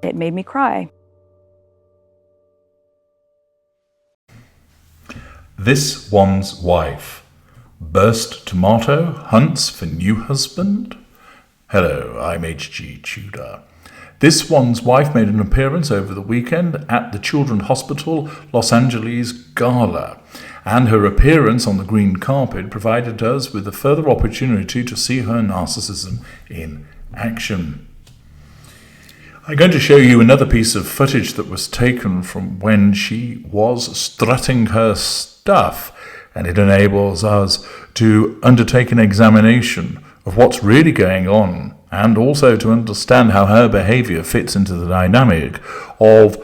It made me cry. This one's wife. Burst tomato hunts for new husband? Hello, I'm H.G. Tudor. This one's wife made an appearance over the weekend at the Children's Hospital Los Angeles Gala, and her appearance on the green carpet provided us with a further opportunity to see her narcissism in action. I'm going to show you another piece of footage that was taken from when she was strutting her stuff, and it enables us to undertake an examination of what's really going on, and also to understand how her behavior fits into the dynamic of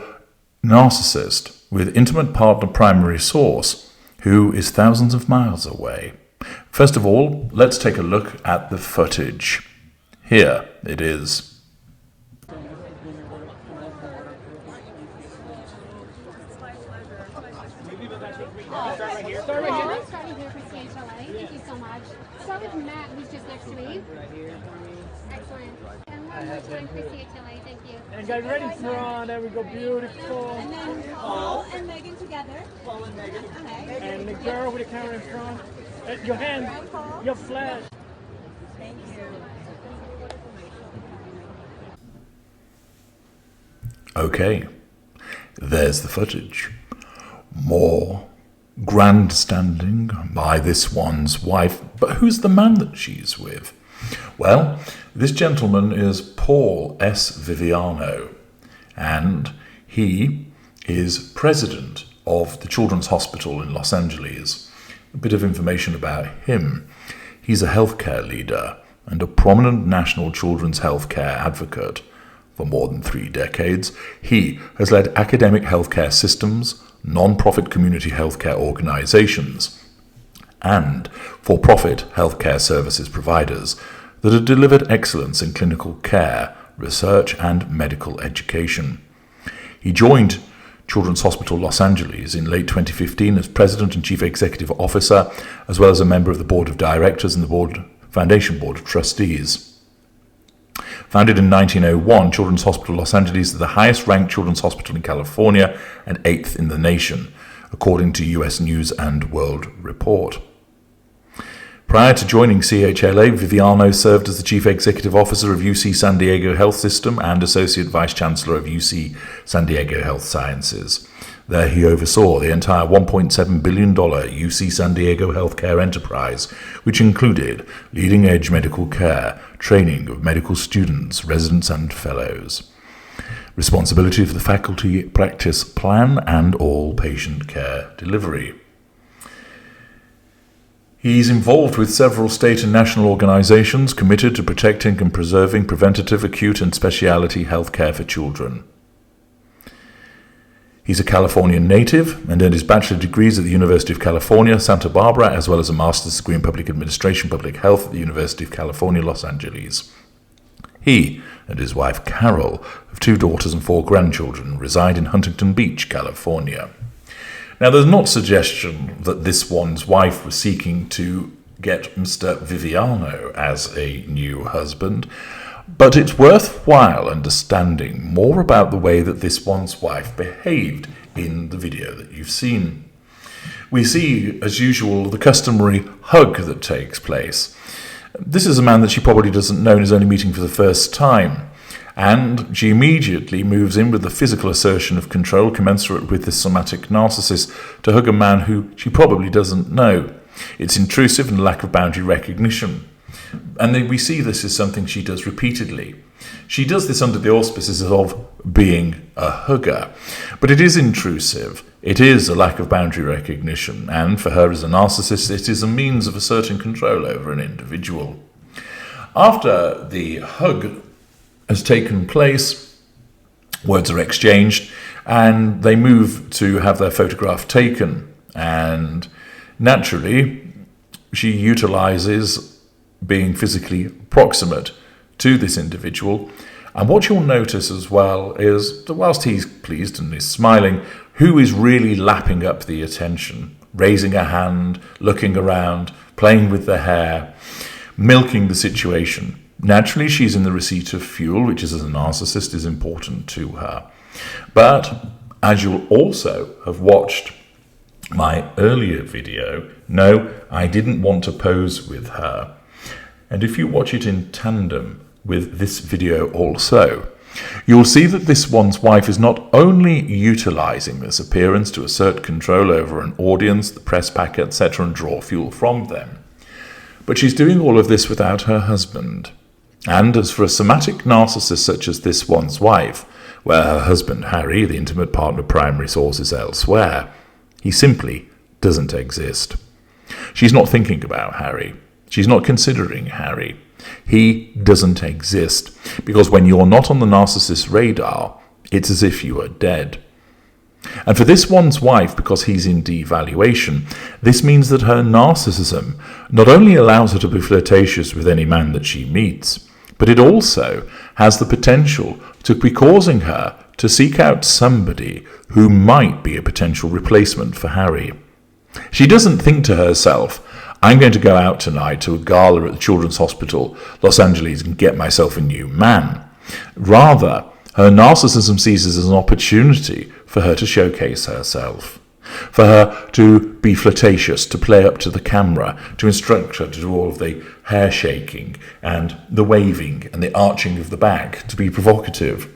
narcissist with intimate partner primary source, who is thousands of miles away. First of all, let's take a look at the footage. Here it is. Starting here for CHLA. Thank you so much. Start with Matt, who's just next to me. Right here. Excellent. And one more time for CHLA. Thank you. And guys, right in front. There we go. Beautiful. And then Paul and Megan together. Paul and Megan. Okay. And the girl with the camera in front. Your hand. Your flash. Thank you. Okay, there's the footage. More grandstanding by this one's wife, but who's the man that she's with? Well, this gentleman is Paul S. Viviano, and he is president of the Children's Hospital in Los Angeles. A bit of information about him. He's a healthcare leader and a prominent national children's healthcare advocate. For more than 3 decades, he has led academic healthcare systems, non-profit community healthcare organizations, and for-profit healthcare services providers that have delivered excellence in clinical care, research, and medical education. He joined Children's Hospital Los Angeles in late 2015 as President and Chief Executive Officer, as well as a member of the Board of Directors and the Foundation Board of Trustees. Founded in 1901, Children's Hospital Los Angeles is the highest-ranked children's hospital in California and 8th in the nation, according to U.S. News and World Report. Prior to joining CHLA, Viviano served as the Chief Executive Officer of UC San Diego Health System and Associate Vice Chancellor of UC San Diego Health Sciences. There he oversaw the entire $1.7 billion UC San Diego healthcare enterprise, which included leading-edge medical care, training of medical students, residents, and fellows, responsibility for the faculty practice plan, and all patient care delivery. He's involved with several state and national organizations committed to protecting and preserving preventative, acute, and specialty healthcare for children. He's a Californian native and earned his bachelor degrees at the University of California, Santa Barbara, as well as a master's degree in public administration, public health at the University of California, Los Angeles. He and his wife Carol have 2 daughters and 4 grandchildren, reside in Huntington Beach, California. Now, there's not suggestion that this one's wife was seeking to get Mr. Viviano as a new husband, but it's worthwhile understanding more about the way that this one's wife behaved in the video that you've seen. We see, as usual, the customary hug that takes place. This is a man that she probably doesn't know and is only meeting for the first time, and she immediately moves in with the physical assertion of control commensurate with this somatic narcissist to hug a man who she probably doesn't know. It's intrusive and a lack of boundary recognition. And we see this as something she does repeatedly. She does this under the auspices of being a hugger, but it is intrusive. It is a lack of boundary recognition, and for her as a narcissist, it is a means of asserting control over an individual. After the hug has taken place, words are exchanged, and they move to have their photograph taken. And naturally, she utilizes being physically proximate to this individual. And what you'll notice as well is that whilst he's pleased and is smiling, who is really lapping up the attention, raising a hand, looking around, playing with the hair, milking the situation. Naturally, she's in the receipt of fuel, which is, as a narcissist, is important to her. But as you'll also have watched my earlier video, no, I didn't want to pose with her. And if you watch it in tandem with this video also, you'll see that this one's wife is not only utilizing this appearance to assert control over an audience, the press pack, etc., and draw fuel from them, but she's doing all of this without her husband. And as for a somatic narcissist such as this one's wife, where her husband, Harry, the intimate partner, primary source is elsewhere, he simply doesn't exist. She's not thinking about Harry. She's not considering Harry. He doesn't exist, because when you're not on the narcissist's radar, it's as if you are dead. And for this one's wife, because he's in devaluation, this means that her narcissism not only allows her to be flirtatious with any man that she meets, but it also has the potential to be causing her to seek out somebody who might be a potential replacement for Harry. She doesn't think to herself, I'm going to go out tonight to a gala at the Children's Hospital, Los Angeles, and get myself a new man. Rather, her narcissism sees this as an opportunity for her to showcase herself, for her to be flirtatious, to play up to the camera, to instruct her to do all of the hair shaking and the waving and the arching of the back, to be provocative.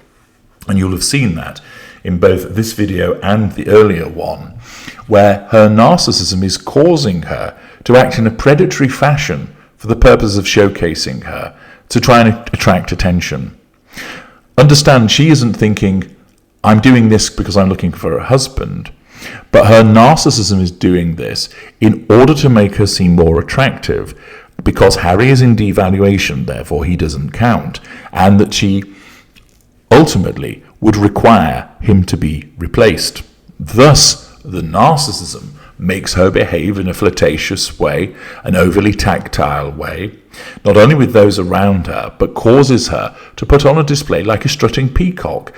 And you'll have seen that in both this video and the earlier one, where her narcissism is causing her to act in a predatory fashion for the purpose of showcasing her, to try and attract attention. Understand, she isn't thinking, I'm doing this because I'm looking for a husband, but her narcissism is doing this in order to make her seem more attractive, because Harry is in devaluation, therefore he doesn't count, and that she ultimately would require him to be replaced. Thus, the narcissism makes her behave in a flirtatious way, an overly tactile way, not only with those around her, but causes her to put on a display like a strutting peacock,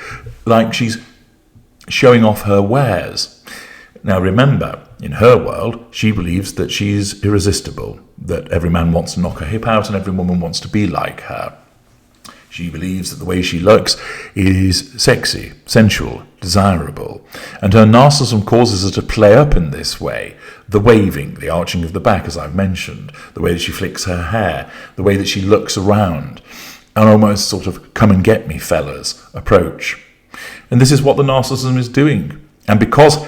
like she's showing off her wares. Now remember, in her world, she believes that she's irresistible, that every man wants to knock her hip out and every woman wants to be like her. She believes that the way she looks is sexy, sensual, desirable, and her narcissism causes her to play up in this way. The waving, the arching of the back, as I've mentioned, the way that she flicks her hair, the way that she looks around, an almost sort of come and get me fellas approach. And this is what the narcissism is doing. And because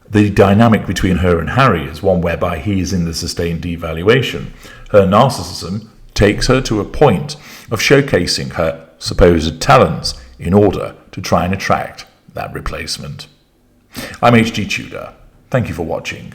the dynamic between her and Harry is one whereby he is in the sustained devaluation, her narcissism takes her to a point of showcasing her supposed talents in order to try and attract that replacement. I'm HG Tudor. Thank you for watching.